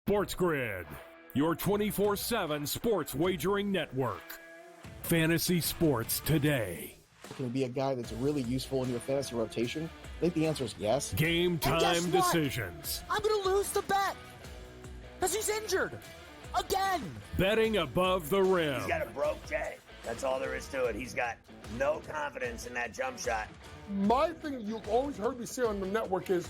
SportsGrid, your 24/7 sports wagering network. Fantasy sports today. Can it be a guy that's really useful in your fantasy rotation? I think the answer is yes. Game time decisions. I'm going to lose the bet because he's injured again. Betting above the rim. He's got a broke J. That's all there is to it. He's got no confidence in that jump shot. My thing you've always heard me say on the network is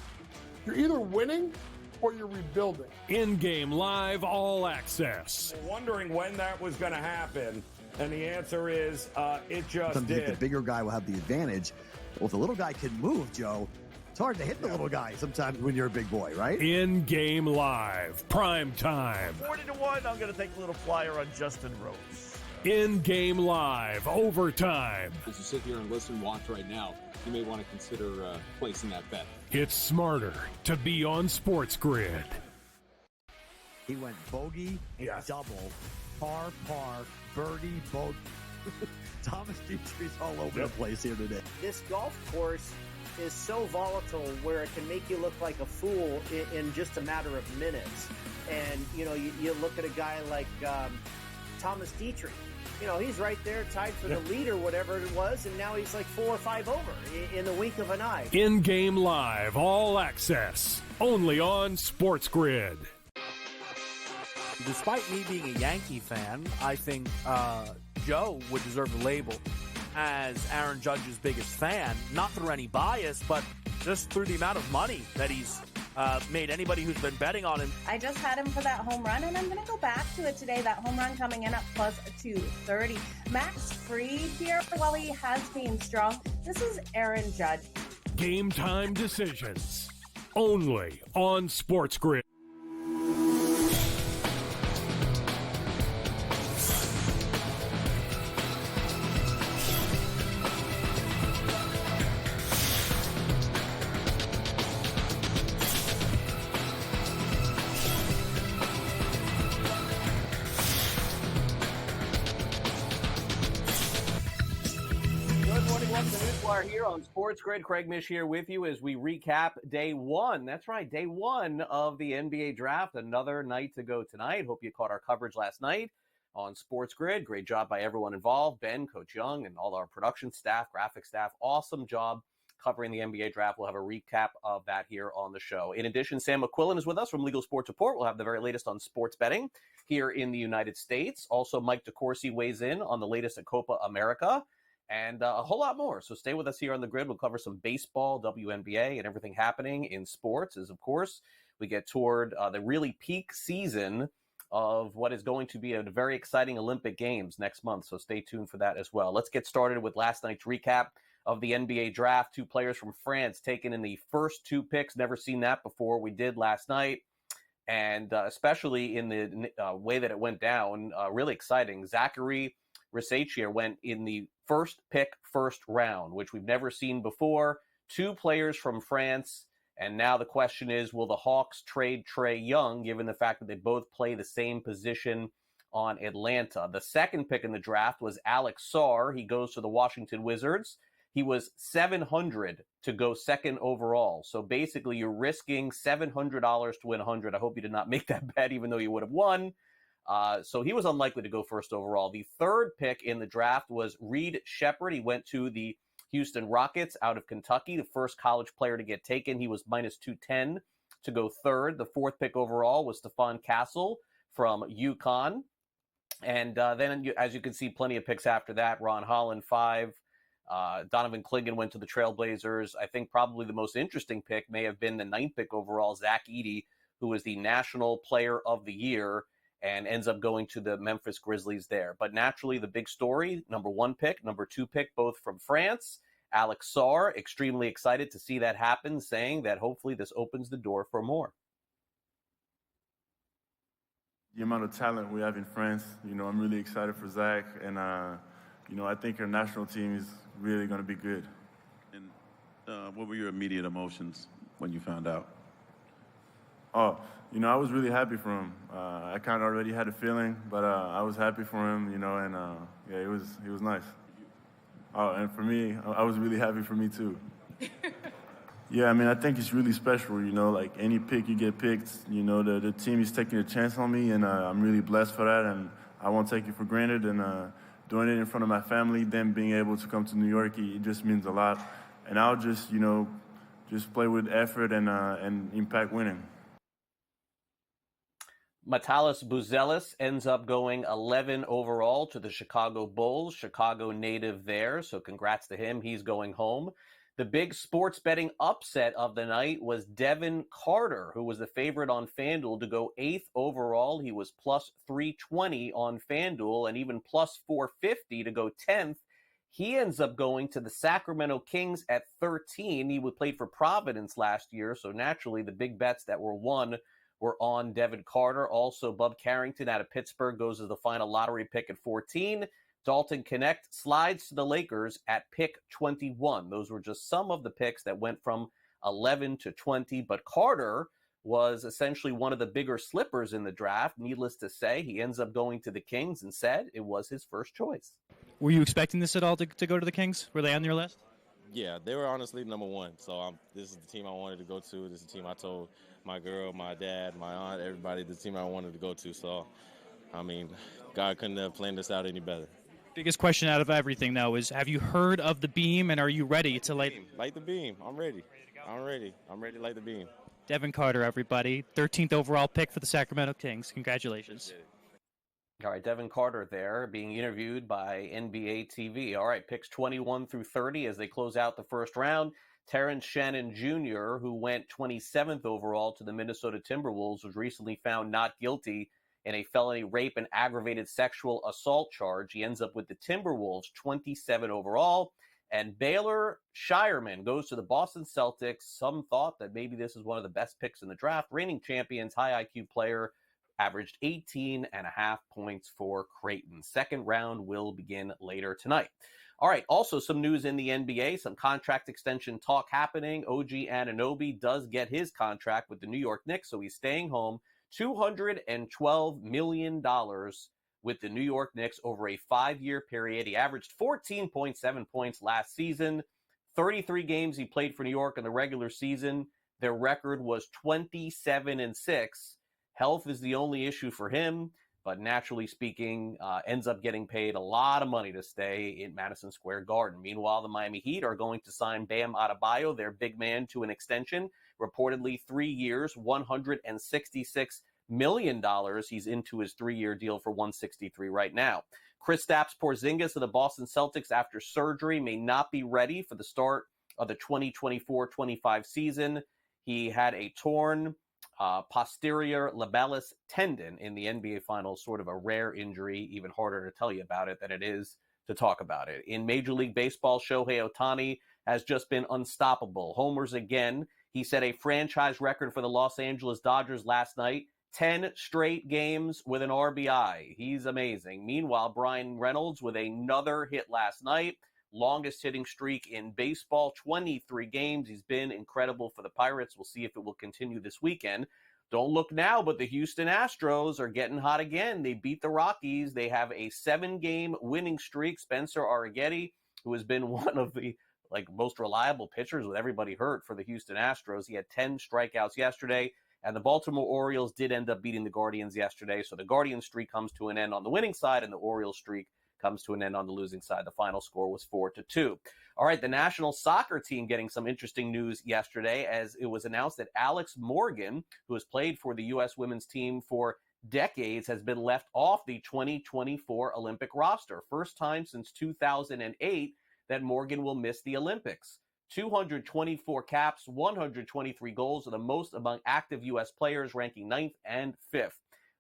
you're either winning or you're rebuilding. In-game live all access. Wondering when that was going to happen, and the answer is it just did. The bigger guy will have the advantage. Well, if the little guy can move, Joe, it's hard to hit the little guy sometimes when you're a big boy, right? In-game live, prime time. 40-1, I'm going to take a little flyer on Justin Rose. In-game live, overtime. As you sit here and listen, watch right now, you may want to consider placing that bet. It's smarter to be on SportsGrid. He went bogey, double, par, birdie, bogey. Thomas Dietrich's all over the place here today. This golf course is so volatile where it can make you look like a fool in just a matter of minutes. And, you know, you look at a guy like Thomas Dietrich. You know, he's right there tied for the lead or whatever it was, and now he's like 4 or 5 over in the wink of an eye. In-game live, all access, only on SportsGrid. Despite me being a Yankee fan, I think Joe would deserve the label as Aaron Judge's biggest fan, not through any bias, but just through the amount of money that he's made anybody who's been betting on him. I just had him for that home run, and I'm going to go back to it today. That home run coming in at plus 230. Max Fried here, while he has been strong, this is Aaron Judge. Game time decisions, only on SportsGrid. NewsWire here on SportsGrid. Craig Mish here with you as we recap day one. That's right, day one of the NBA draft. Another night to go tonight. Hope you caught our coverage last night on SportsGrid. Great job by everyone involved. Ben, Coach Young, and all our production staff, graphic staff. Awesome job covering the NBA draft. We'll have a recap of that here on the show. In addition, Sam McQuillan is with us from Legal Sports Report. We'll have the very latest on sports betting here in the United States. Also, Mike DeCourcy weighs in on the latest at Copa America. And a whole lot more. So stay with us here on the grid. We'll cover some baseball, WNBA, and everything happening in sports as, of course, we get toward the really peak season of what is going to be a very exciting Olympic Games next month. So stay tuned for that as well. Let's get started with last night's recap of the NBA draft. 2 players from France taken in the first 2 picks. Never seen that before. We did last night. And especially in the way that it went down, really exciting. Zachary Risacher went in the first pick, first round, which we've never seen before. 2 players from France. And now the question is, will the Hawks trade Trae Young, given the fact that they both play the same position on Atlanta? The second pick in the draft was Alex Sarr. He goes to the Washington Wizards. He was $700 to go second overall. So basically, you're risking $700 to win 100. I hope you did not make that bet, even though you would have won. So he was unlikely to go first overall. The third pick in the draft was Reed Sheppard. He went to the Houston Rockets out of Kentucky, the first college player to get taken. He was minus 210 to go third. The fourth pick overall was Stephon Castle from UConn. And then, as you can see, plenty of picks after that. Ron Holland, 5. Donovan Clingan went to the Trailblazers. I think probably the most interesting pick may have been the 9th pick overall, Zach Edey, who was the National Player of the Year and ends up going to the Memphis Grizzlies there. But naturally, the big story, number 1 pick, number 2 pick, both from France. Alex Sarr, extremely excited to see that happen, saying that hopefully this opens the door for more. The amount of talent we have in France, I'm really excited for Zach. And, I think our national team is really going to be good. And what were your immediate emotions when you found out? Oh, I was really happy for him. I kind of already had a feeling, but I was happy for him, and it was nice. Oh, and for me, I was really happy for me too. Yeah, I mean, I think it's really special, like any pick you get picked, the team is taking a chance on me, and I'm really blessed for that, and I won't take it for granted, and doing it in front of my family, them being able to come to New York, it just means a lot, and I'll just, just play with effort and impact winning. Metalis Buzelis ends up going 11 overall to the Chicago Bulls, Chicago native there, so congrats to him. He's going home. The big sports betting upset of the night was Devin Carter, who was the favorite on FanDuel to go 8th overall. He was plus 320 on FanDuel and even plus 450 to go 10th. He ends up going to the Sacramento Kings at 13. He played for Providence last year, so naturally the big bets that were won were on Devin Carter. Also, Bub Carrington out of Pittsburgh goes as the final lottery pick at 14. Dalton Connect slides to the Lakers at pick 21. Those were just some of the picks that went from 11 to 20, but Carter was essentially one of the bigger slippers in the draft. Needless to say, he ends up going to the Kings and said it was his first choice. Were you expecting this at all to go to the Kings? Were they on your list? Yeah, they were honestly number one. So this is the team I wanted to go to. This is the team I told my girl, my dad, my aunt, everybody, the team I wanted to go to. So, I mean, God couldn't have planned this out any better. Biggest question out of everything, though, is have you heard of the beam, and are you ready to light the beam? I'm ready. I'm ready to light the beam. Devin Carter, everybody. 13th overall pick for the Sacramento Kings. Congratulations. All right, Devin Carter there being interviewed by NBA TV. All right, picks 21 through 30 as they close out the first round. Terrence Shannon Jr., who went 27th overall to the Minnesota Timberwolves, was recently found not guilty in a felony rape and aggravated sexual assault charge. He ends up with the Timberwolves, 27 overall. And Baylor Shireman goes to the Boston Celtics. Some thought that maybe this is one of the best picks in the draft. Reigning champions, high IQ player, averaged 18.5 points for Creighton. Second round will begin later tonight. All right, also some news in the NBA, some contract extension talk happening. OG Anunoby does get his contract with the New York Knicks, so he's staying home. $212 million with the New York Knicks over a 5-year period. He averaged 14.7 points last season. 33 games he played for New York in the regular season. Their record was 27-6. Health is the only issue for him, but naturally speaking, ends up getting paid a lot of money to stay in Madison Square Garden. Meanwhile, the Miami Heat are going to sign Bam Adebayo, their big man, to an extension. Reportedly 3 years, $166 million. He's into his 3-year deal for $163 right now. Kristaps Porzingis of the Boston Celtics, after surgery, may not be ready for the start of the 2024-25 season. He had a torn posterior labialis tendon in the NBA Finals, sort of a rare injury, even harder to tell you about it than it is to talk about it. In Major League Baseball, Shohei Ohtani has just been unstoppable. Homers again. He set a franchise record for the Los Angeles Dodgers last night. 10 straight games with an RBI. He's amazing. Meanwhile, Brian Reynolds with another hit last night. Longest hitting streak in baseball, 23 games. He's been incredible for the Pirates. We'll see if it will continue this weekend. Don't look now, but the Houston Astros are getting hot again. They beat the Rockies. They have a 7-game winning streak. Spencer Arrighetti, who has been one of the most reliable pitchers with everybody hurt for the Houston Astros. He had 10 strikeouts yesterday, and the Baltimore Orioles did end up beating the Guardians yesterday. So the Guardians streak comes to an end on the winning side, and the Orioles streak comes to an end on the losing side. The final score was 4-2. All right, the national soccer team getting some interesting news yesterday, as it was announced that Alex Morgan, who has played for the U.S. women's team for decades, has been left off the 2024 Olympic roster. First time since 2008 that Morgan will miss the Olympics. 224 caps, 123 goals are the most among active U.S. players, ranking 9th and 5th.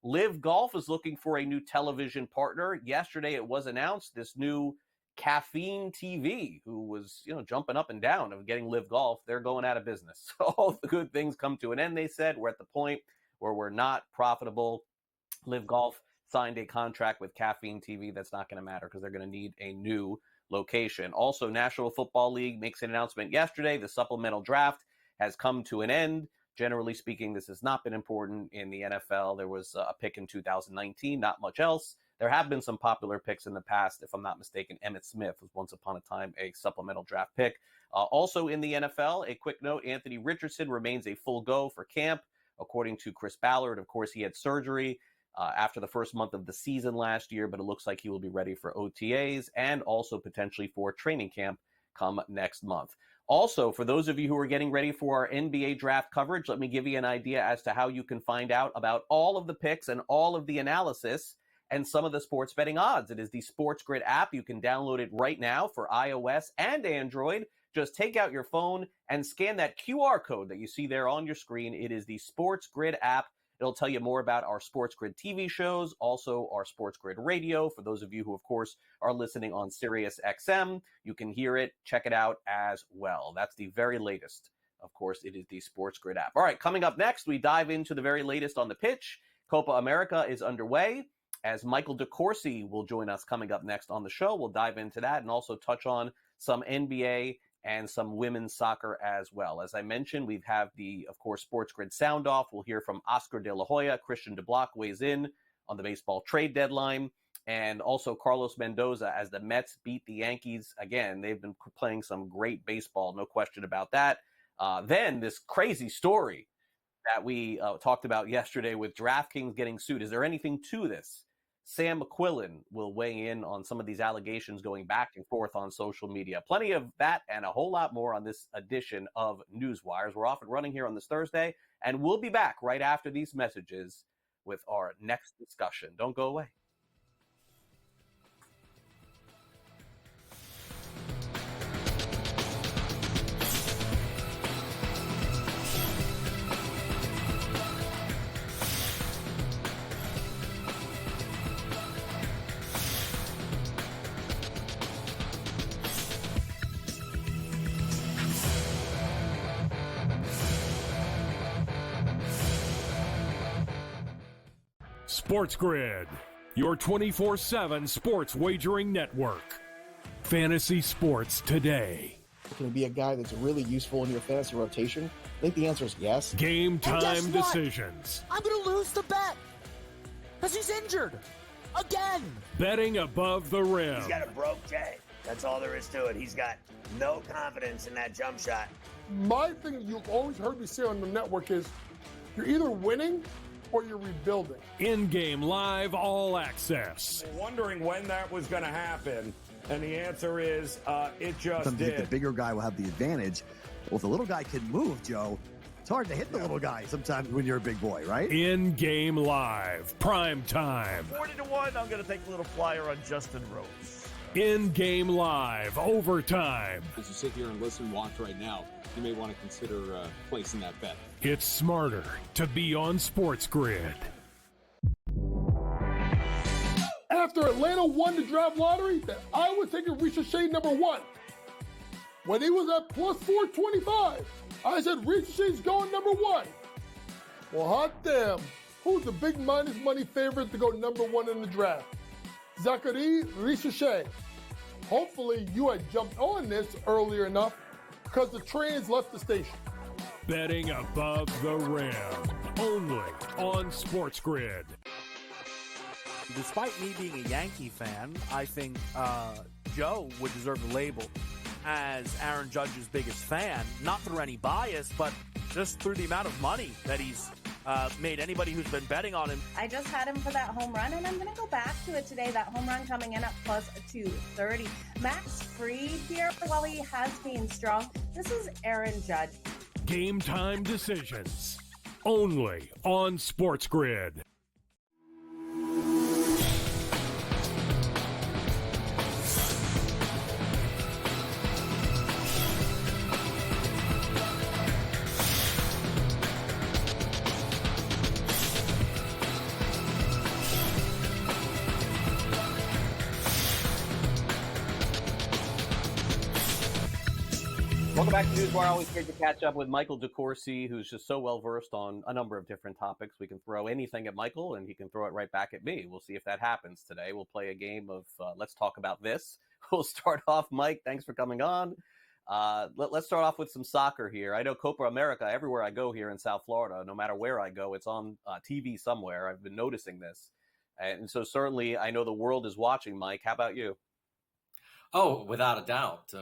Live Golf is looking for a new television partner. Yesterday it was announced this new Caffeine TV, who was, jumping up and down of getting Live Golf, they're going out of business. So all the good things come to an end, they said. We're at the point where we're not profitable. Live Golf signed a contract with Caffeine TV. That's not going to matter because they're going to need a new location. Also, National Football League makes an announcement yesterday. The supplemental draft has come to an end. Generally speaking, this has not been important in the NFL. There was a pick in 2019, not much else. There have been some popular picks in the past. If I'm not mistaken, Emmitt Smith was once upon a time a supplemental draft pick. Also in the NFL, a quick note, Anthony Richardson remains a full go for camp. According to Chris Ballard, of course, he had surgery after the first month of the season last year, but it looks like he will be ready for OTAs and also potentially for training camp come next month. Also, for those of you who are getting ready for our NBA draft coverage, let me give you an idea as to how you can find out about all of the picks and all of the analysis and some of the sports betting odds. It is the SportsGrid app. You can download it right now for iOS and Android. Just take out your phone and scan that QR code that you see there on your screen. It is the SportsGrid app. It'll tell you more about our SportsGrid TV shows, also our SportsGrid radio. For those of you who, of course, are listening on Sirius XM, you can hear it, check it out as well. That's the very latest. Of course, it is the SportsGrid app. All right, coming up next, we dive into the very latest on the pitch. Copa America is underway. As Michael DeCourcy will join us coming up next on the show, we'll dive into that and also touch on some NBA and some women's soccer as well. As I mentioned, we have the, of course, SportsGrid sound off. We'll hear from Oscar De La Hoya. Christian DeBlock weighs in on the baseball trade deadline. And also Carlos Mendoza as the Mets beat the Yankees. Again, they've been playing some great baseball, no question about that. Then this crazy story that we talked about yesterday with DraftKings getting sued. Is there anything to this? Sam McQuillan will weigh in on some of these allegations going back and forth on social media. Plenty of that and a whole lot more on this edition of NewsWires. We're off and running here on this Thursday, and we'll be back right after these messages with our next discussion. Don't go away. SportsGrid, your 24/7 sports wagering network. Fantasy sports today. Can he be a guy that's really useful in your fantasy rotation? I think the answer is yes. Game time decisions. I'm going to lose the bet because he's injured again. Betting above the rim. He's got a broke J. That's all there is to it. He's got no confidence in that jump shot. My thing you've always heard me say on the network is you're either winning or you're rebuilding. In-game live all access. Wondering when that was going to happen, and the answer is it just did. did. The bigger guy will have the advantage. Well, if the little guy can move, Joe, it's hard to hit the little guy sometimes when you're a big boy, right? In-game live, prime time. 40-1, I'm going to take a little flyer on Justin Rose. In-game live, overtime. As you sit here and listen and watch right now, you may want to consider placing that bet. It's smarter to be on SportsGrid. After Atlanta won the draft lottery, that I was taking Ricochet number 1. When he was at plus 425, I said Ricochet's going number 1. Well, hot damn. Who's the big minus money favorite to go number 1 in the draft? Zachary Ricochet. Hopefully you had jumped on this earlier enough because the trains left the station. Betting above the rim. Only on SportsGrid. Despite me being a Yankee fan, I think Joe would deserve the label as Aaron Judge's biggest fan, not through any bias, but just through the amount of money that he's made anybody who's been betting on him. I just had him for that home run, and I'm going to go back to it today. That home run coming in at plus 230. Max Fried here, while he has been strong. This is Aaron Judge. Game time decisions. Only on SportsGrid. Welcome back to NewsWire. Always great to catch up with Michael DeCourcy, who's just so well-versed on a number of different topics. We can throw anything at Michael, and he can throw it right back at me. We'll see if that happens today. We'll play a game of Let's Talk About This. We'll start off, Mike, thanks for coming on. Let's start off with some soccer here. I know Copa America, everywhere I go here in South Florida, no matter where I go, it's on TV somewhere. I've been noticing this. And so certainly I know the world is watching, Mike. How about you? Oh, without a doubt.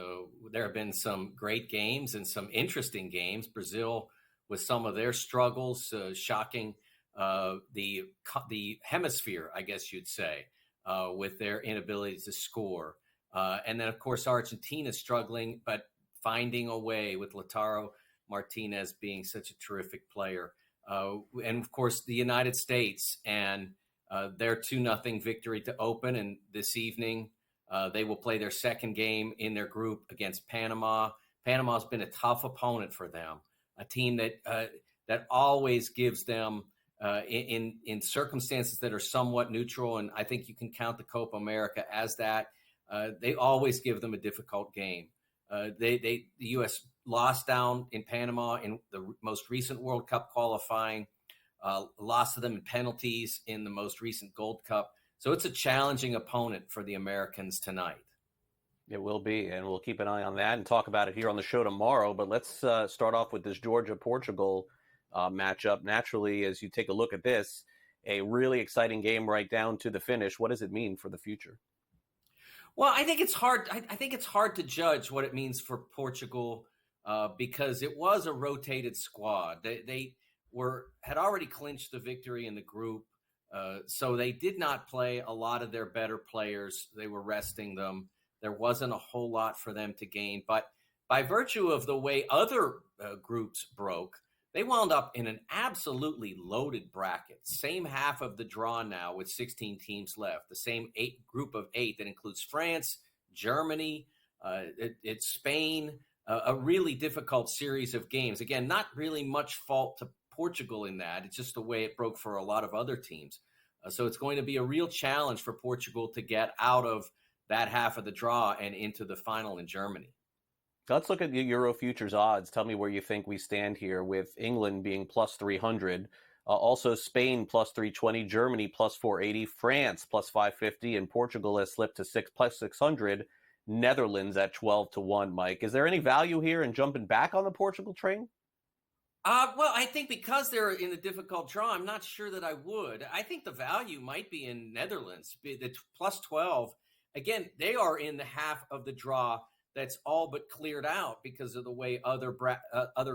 There have been some great games and some interesting games. Brazil, with some of their struggles, shocking the hemisphere, I guess you'd say, with their inability to score. And then, of course, Argentina struggling, but finding a way with Lautaro Martinez being such a terrific player. And, of course, the United States and their 2-0 victory to open. And this evening, they will play their second game in their group against Panama. Panama's been a tough opponent for them, a team that always gives them in circumstances that are somewhat neutral, and I think you can count the Copa America as that. They always give them a difficult game. The U.S. lost down in Panama in the most recent World Cup qualifying, lost to them in penalties in the most recent Gold Cup. So it's a challenging opponent for the Americans tonight. It will be, and we'll keep an eye on that and talk about it here on the show tomorrow. But let's start off with this Georgia-Portugal matchup. Naturally, as you take a look at this, a really exciting game right down to the finish. What does it mean for the future? Well, I think it's hard. I think it's hard to judge what it means for Portugal because it was a rotated squad. They had already clinched the victory in the group, so they did not play a lot of their better players. They were resting them. There wasn't a whole lot for them to gain. But by virtue of the way other groups broke, they wound up in an absolutely loaded bracket. Same half of the draw now with 16 teams left. The same group of 8 that includes France, Germany, it's Spain, a really difficult series of games. Again, not really much fault to Portugal in that. It's just the way it broke for a lot of other teams. So it's going to be a real challenge for Portugal to get out of that half of the draw and into the final in Germany. Let's look at the Euro futures odds. Tell me where you think we stand here, with England being plus 300, also Spain plus 320, Germany plus 480, France plus 550, and Portugal has slipped to plus 600. Netherlands at 12-1. Mike, is there any value here in jumping back on the Portugal train? Well, I think because they're in a difficult draw, I'm not sure that I would. I think the value might be in Netherlands, the plus 12. Again, they are in the half of the draw that's all but cleared out because of the way other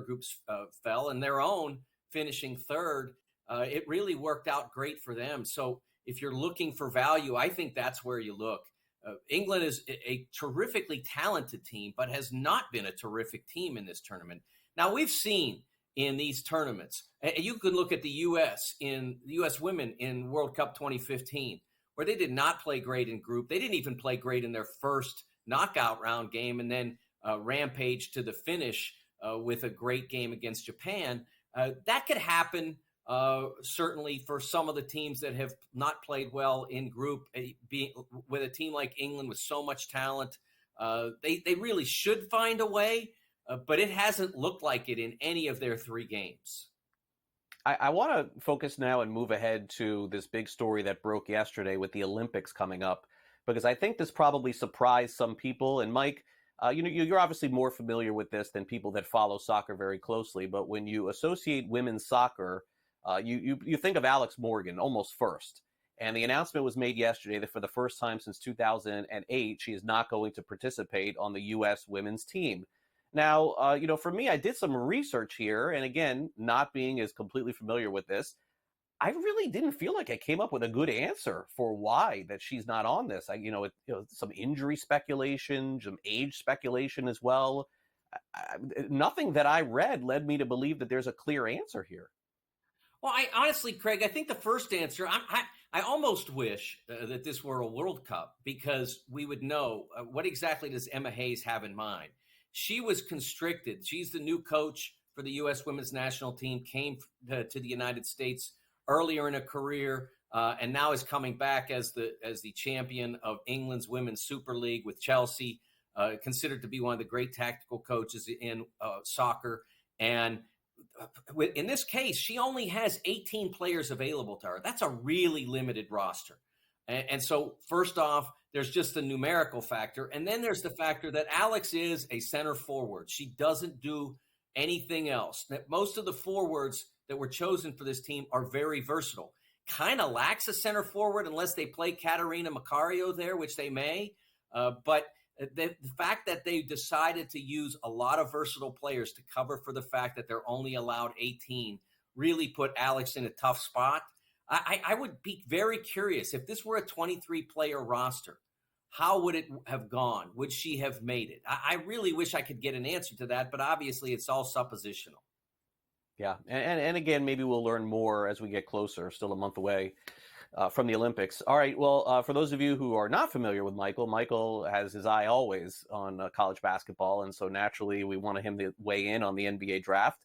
groups fell, and their own finishing third. It really worked out great for them. So if you're looking for value, I think that's where you look. England is a terrifically talented team, but has not been a terrific team in this tournament. Now, we've seen in these tournaments, and you could look at the U.S. women in World Cup 2015, where they did not play great in group. They didn't even play great in their first knockout round game, and then rampage to the finish with a great game against Japan. That could happen certainly for some of the teams that have not played well in group. With a team like England with so much talent, they really should find a way, but it hasn't looked like it in any of their 3 games. I want to focus now and move ahead to this big story that broke yesterday with the Olympics coming up, because I think this probably surprised some people. And Mike, you're obviously more familiar with this than people that follow soccer very closely. But when you associate women's soccer, you think of Alex Morgan almost first. And the announcement was made yesterday that for the first time since 2008, she is not going to participate on the U.S. women's team. Now, for me, I did some research here. And again, not being as completely familiar with this, I really didn't feel like I came up with a good answer for why that she's not on this. Some injury speculation, some age speculation as well. Nothing that I read led me to believe that there's a clear answer here. Well, honestly, Craig, I think the first answer, I almost wish that this were a World Cup, because we would know what exactly does Emma Hayes have in mind. She was constricted. She's the new coach for the U.S. women's national team, came to the United States earlier in her career, and now is coming back as the champion of England's Women's Super League with Chelsea, considered to be one of the great tactical coaches in soccer. And in this case, she only has 18 players available to her. That's a really limited roster. And so first off, there's just the numerical factor. And then there's the factor that Alex is a center forward. She doesn't do anything else. That most of the forwards that were chosen for this team are very versatile. kind of lacks a center forward unless they play Katarina Macario there, which they may. But the fact that they decided to use a lot of versatile players to cover for the fact that they're only allowed 18 really put Alex in a tough spot. I would be very curious if this were a 23-player roster. How would it have gone? Would she have made it? I really wish I could get an answer to that, but obviously it's all suppositional. Yeah, and again, maybe we'll learn more as we get closer, still a month away from the Olympics. All right, well, for those of you who are not familiar with Michael has his eye always on college basketball, and so naturally we wanted him to weigh in on the NBA draft.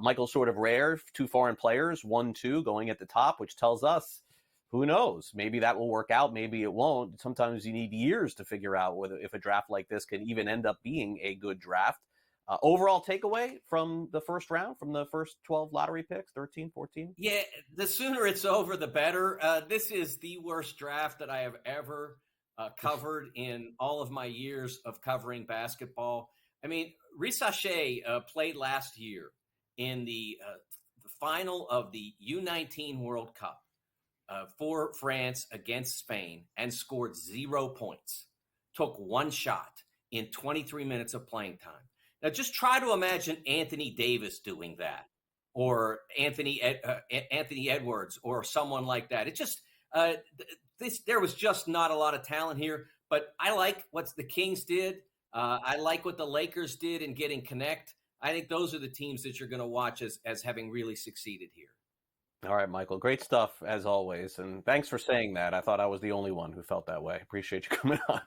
Michael's sort of rare, 2 foreign players, 1-2 going at the top, which tells us, who knows? Maybe that will work out. Maybe it won't. Sometimes you need years to figure out whether if a draft like this can even end up being a good draft. Overall takeaway from the first round, from the first 12 lottery picks, 13, 14? Yeah, the sooner it's over, the better. This is the worst draft that I have ever covered in all of my years of covering basketball. I mean, Risache played last year in the final of the U19 World Cup for France against Spain and scored 0 points. Took 1 shot in 23 minutes of playing time. Now, just try to imagine Anthony Davis doing that, or Anthony Edwards, or someone like that. It just there was just not a lot of talent here. But I like what the Kings did. I like what the Lakers did in getting Connect. I think those are the teams that you're going to watch as having really succeeded here. All right, Michael, great stuff as always, and thanks for saying that. I thought I was the only one who felt that way. Appreciate you coming on.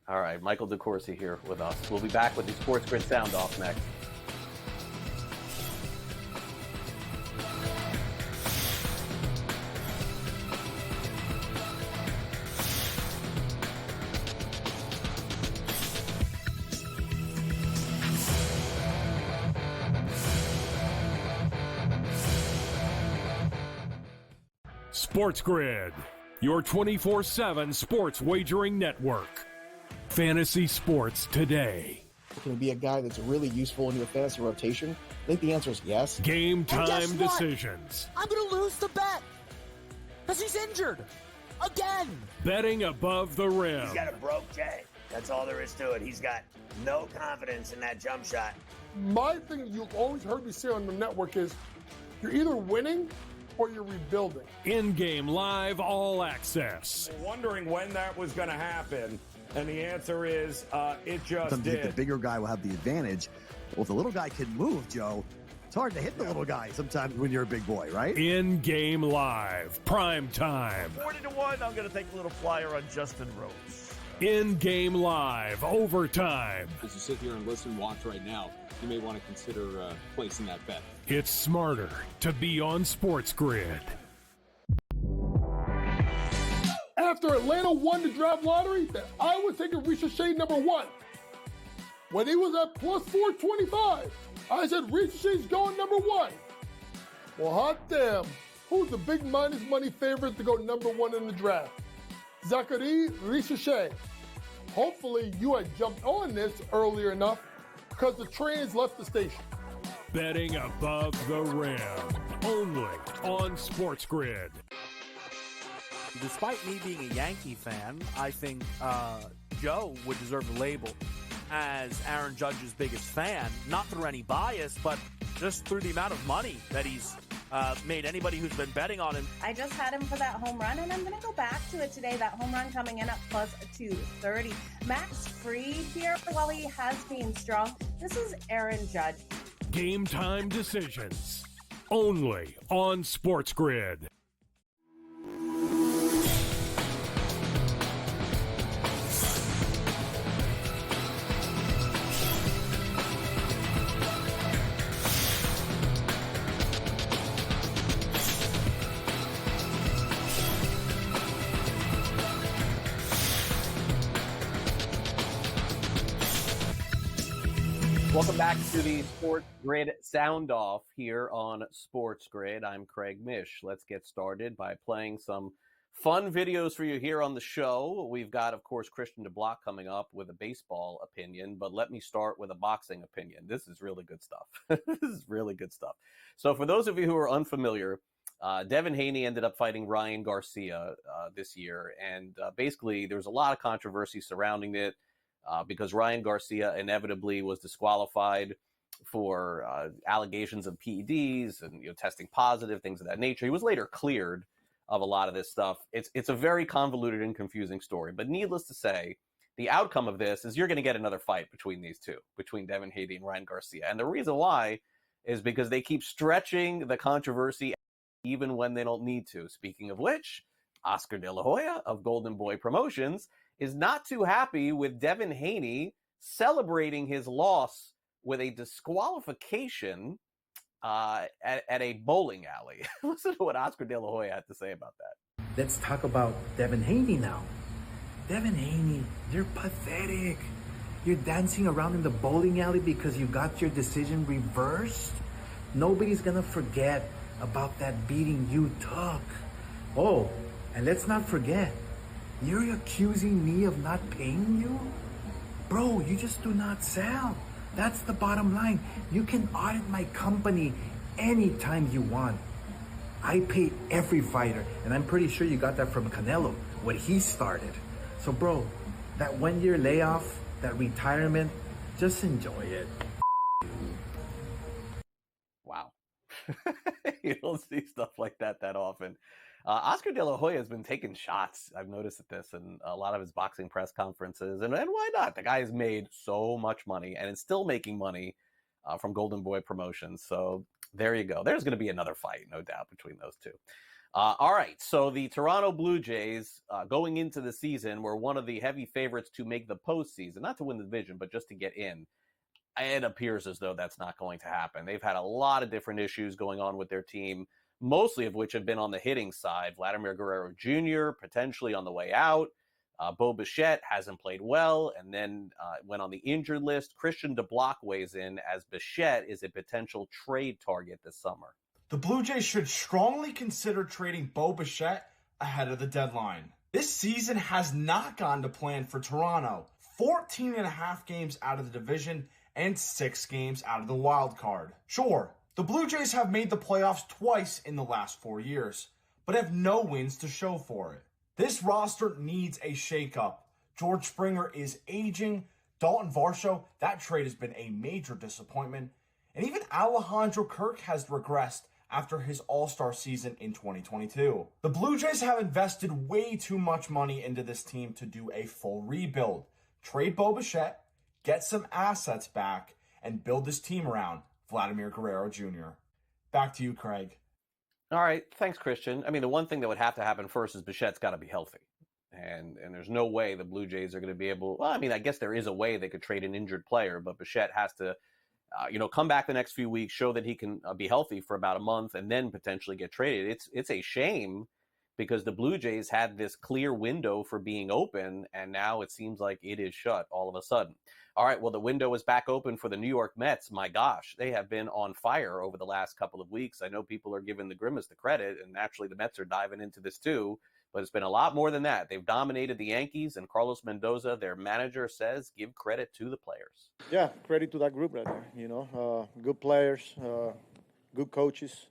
All right, Michael DeCourcy here with us. We'll be back with the SportsGrid Sound Off next. SportsGrid, your 24/7 sports wagering network. Fantasy sports today. Can it be a guy that's really useful in your fantasy rotation? I think the answer is yes. Game time decisions. I'm going to lose the bet because he's injured again. Betting above the rim. He's got a broke J. That's all there is to it. He's got no confidence in that jump shot. My thing you've always heard me say on the network is you're either winning or you're rebuilding. In-game live all access. Wondering when that was going to happen. And the answer is, it just Sometimes did. the bigger guy will have the advantage. Well, if the little guy can move, Joe, it's hard to hit the little guy sometimes when you're a big boy, right? In-game live, prime time. 40-1, I'm going to take a little flyer on Justin Rose. In-game live, overtime. As you sit here and listen, watch right now, you may want to consider placing that bet. It's smarter to be on SportsGrid. After Atlanta won the draft lottery, that I was taking Risache number 1. When he was at plus 425, I said Risache's going number 1. Well, hot damn. Who's the big minus money favorite to go number 1 in the draft? Zachary Risache. Hopefully you had jumped on this earlier enough because the trains left the station. Betting above the rim, only on SportsGrid. Despite me being a Yankee fan, I think Joe would deserve the label as Aaron Judge's biggest fan, not through any bias, but just through the amount of money that he's made anybody who's been betting on him. I just had him for that home run, and I'm going to go back to it today. That home run coming in at plus 230. Max Fried here, while he has been strong. This is Aaron Judge. Game time decisions, only on SportsGrid. Welcome back to the SportsGrid Sound Off here on SportsGrid. I'm Craig Mish. Let's get started by playing some fun videos for you here on the show. We've got, of course, Christian DeBlock coming up with a baseball opinion, but let me start with a boxing opinion. This is really good stuff. This is really good stuff. So for those of you who are unfamiliar, Devin Haney ended up fighting Ryan Garcia this year, and basically there was a lot of controversy surrounding it because Ryan Garcia inevitably was disqualified for allegations of PEDs and testing positive, things of that nature. He was later cleared of a lot of this stuff. It's a very convoluted and confusing story, but needless to say, the outcome of this is you're going to get another fight between these two, between Devin Haney and Ryan Garcia. And the reason why is because they keep stretching the controversy even when they don't need to. Speaking of which, Oscar De La Hoya of Golden Boy Promotions is not too happy with Devin Haney celebrating his loss with a disqualification at a bowling alley. Listen to what Oscar De La Hoya had to say about that. Let's talk about Devin Haney now. Devin Haney, you're pathetic. You're dancing around in the bowling alley because you got your decision reversed. Nobody's gonna forget about that beating you took. Oh, and let's not forget, you're accusing me of not paying you? Bro, you just do not sell. That's the bottom line. You can audit my company anytime you want. I pay every fighter, and I'm pretty sure you got that from Canelo, when he started. So bro, that 1 year layoff, that retirement, just enjoy it. Wow. You don't see stuff like that often. Oscar De La Hoya has been taking shots. I've noticed at this in a lot of his boxing press conferences. And why not? The guy has made so much money and is still making money from Golden Boy Promotions. So there you go. There's going to be another fight, no doubt, between those two. All right, so the Toronto Blue Jays going into the season were one of the heavy favorites to make the postseason, not to win the division, but just to get in. It appears as though that's not going to happen. They've had a lot of different issues going on with their team, mostly of which have been on the hitting side. Vladimir Guerrero Jr. potentially on the way out. Bo Bichette hasn't played well and then went on the injured list. Christian DeBlock weighs in as Bichette is a potential trade target this summer. The Blue Jays should strongly consider trading Bo Bichette ahead of the deadline. This season has not gone to plan for Toronto. 14 and a half games out of the division and 6 games out of the wild card. Sure, the Blue Jays have made the playoffs twice in the last 4 years, but have no wins to show for it. This roster needs a shakeup. George Springer is aging. Dalton Varsho, that trade has been a major disappointment. And even Alejandro Kirk has regressed after his All-Star season in 2022. The Blue Jays have invested way too much money into this team to do a full rebuild. Trade Bo Bichette, get some assets back, and build this team around Vladimir Guerrero Jr. Back to you, Craig. All right, thanks, Christian. I mean, the one thing that would have to happen first is Bichette's got to be healthy. And there's no way the Blue Jays are going to be able... Well, I mean, I guess there is a way they could trade an injured player, but Bichette has to come back the next few weeks, show that he can be healthy for about a month, and then potentially get traded. It's a shame because the Blue Jays had this clear window for being open, and now it seems like it is shut all of a sudden. All right, well, the window is back open for the New York Mets. My gosh, they have been on fire over the last couple of weeks. I know people are giving the Grimace the credit, and naturally the Mets are diving into this too, but it's been a lot more than that. They've dominated the Yankees, and Carlos Mendoza, their manager, says give credit to the players. Yeah, credit to that group right there. Good players, good coaches,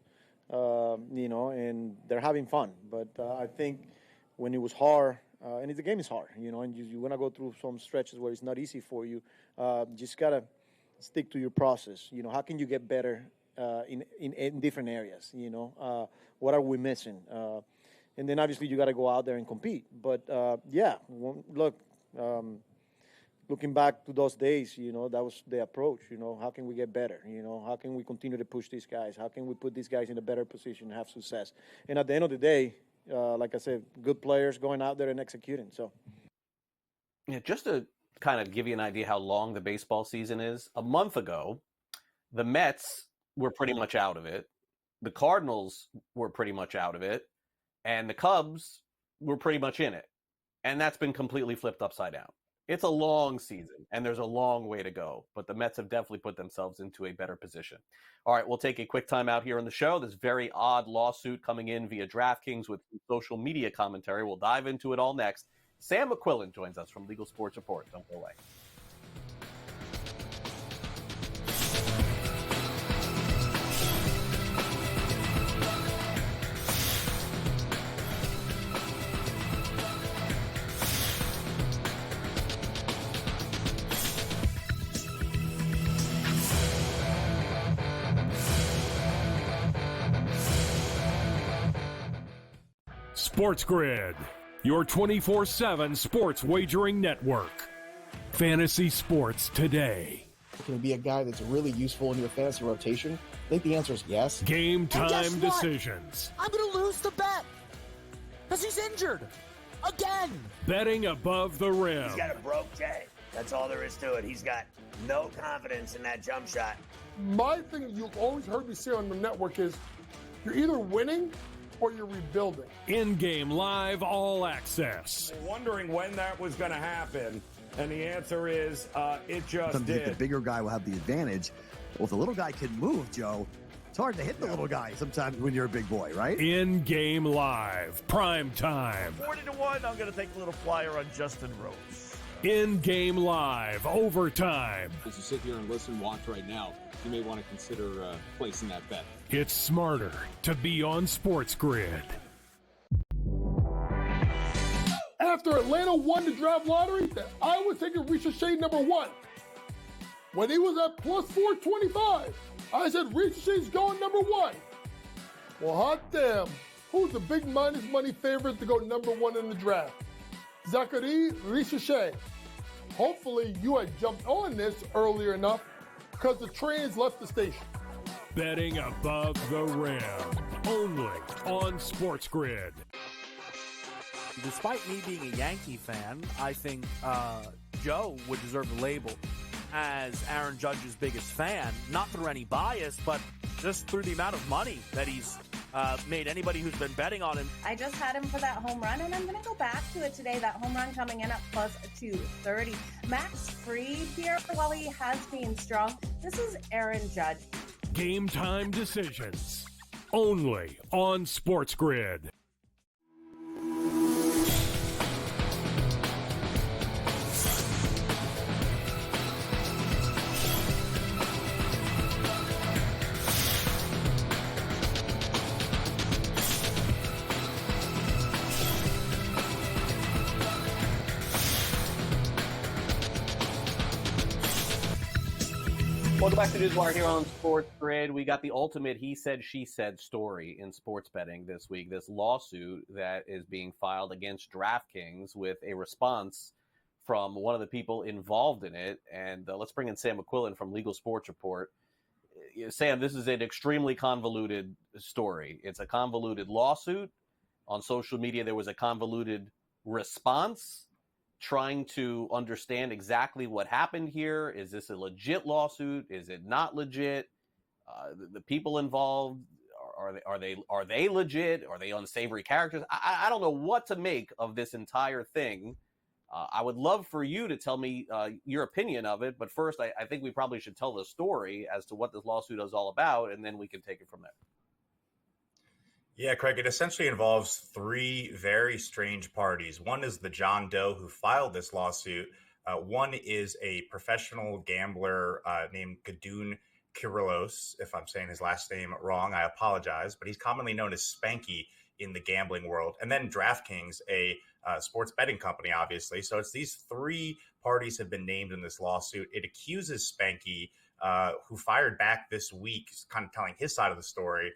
and they're having fun. But I think when it was hard, and the game is hard, and you want to go through some stretches where it's not easy for you, just got to stick to your process. How can you get better in different areas? What are we missing? And then obviously you got to go out there and compete. But looking back to those days, that was the approach. How can we get better? How can we continue to push these guys? How can we put these guys in a better position and have success? And at the end of the day, like I said, good players going out there and executing. So, yeah, just to kind of give you an idea how long the baseball season is, a month ago, the Mets were pretty much out of it. The Cardinals were pretty much out of it. And the Cubs were pretty much in it. And that's been completely flipped upside down. It's a long season, and there's a long way to go. But the Mets have definitely put themselves into a better position. All right, we'll take a quick time out here on the show. This very odd lawsuit coming in via DraftKings with social media commentary. We'll dive into it all next. Sam McQuillan joins us from Legal Sports Report. Don't go away. SportsGrid, your 24/7 sports wagering network. Fantasy sports today. Can he be a guy that's really useful in your fantasy rotation? I think the answer is yes. Game And guess time what? decisions. I'm going to lose the bet because he's injured again. Betting above the rim. He's got a broke J. That's all there is to it. He's got no confidence in that jump shot. My thing you've always heard me say on the network is you're either winning or you're rebuilding. In-game live all access. Wondering when that was going to happen, and the answer is it just Sometimes did. the bigger guy will have the advantage. Well, if the little guy can move, Joe, it's hard to hit the little guy sometimes when you're a big boy, right? In-game live, prime time. 40-1, I'm going to take a little flyer on Justin Rose. In-game live, overtime. As you sit here and listen, watch right now, you may want to consider placing that bet. It's smarter to be on SportsGrid. After Atlanta won the draft lottery, I was taking Ricochet number 1. When he was at plus 425, I said Ricochet's going number 1. Well, hot damn. Who's the big minus money favorite to go number 1 in the draft? Zachary Ricochet. Hopefully you had jumped on this earlier enough because the trains left the station. Betting above the rim. Only on SportsGrid. Despite me being a Yankee fan, I think Joe would deserve the label as Aaron Judge's biggest fan, not through any bias, but just through the amount of money that he's made anybody who's been betting on him. I just had him for that home run, and I'm going to go back to it today. That home run coming in at plus 230. Max Fried here, while he has been strong, this is Aaron Judge. Game time decisions. Only on SportsGrid. Welcome back to NewsWire here on SportsGrid. We got the ultimate he said, she said story in sports betting this week. This lawsuit that is being filed against DraftKings with a response from one of the people involved in it. And let's bring in Sam McQuillan from Legal Sports Report. Sam, this is an extremely convoluted story. It's a convoluted lawsuit. On social media, there was a convoluted response trying to understand exactly what happened here. Is this a legit lawsuit? Is it not legit? The people involved, are they legit? Are they unsavory characters? I don't know what to make of this entire thing. I would love for you to tell me your opinion of it, but first I think we probably should tell the story as to what this lawsuit is all about, and then we can take it from there. Yeah, Craig, it essentially involves three very strange parties. One is the John Doe who filed this lawsuit. One is a professional gambler named Gadun Kyrillos. If I'm saying his last name wrong, I apologize, but he's commonly known as Spanky in the gambling world. And then DraftKings, a sports betting company, obviously. So it's these three parties have been named in this lawsuit. It accuses Spanky, who fired back this week, kind of telling his side of the story.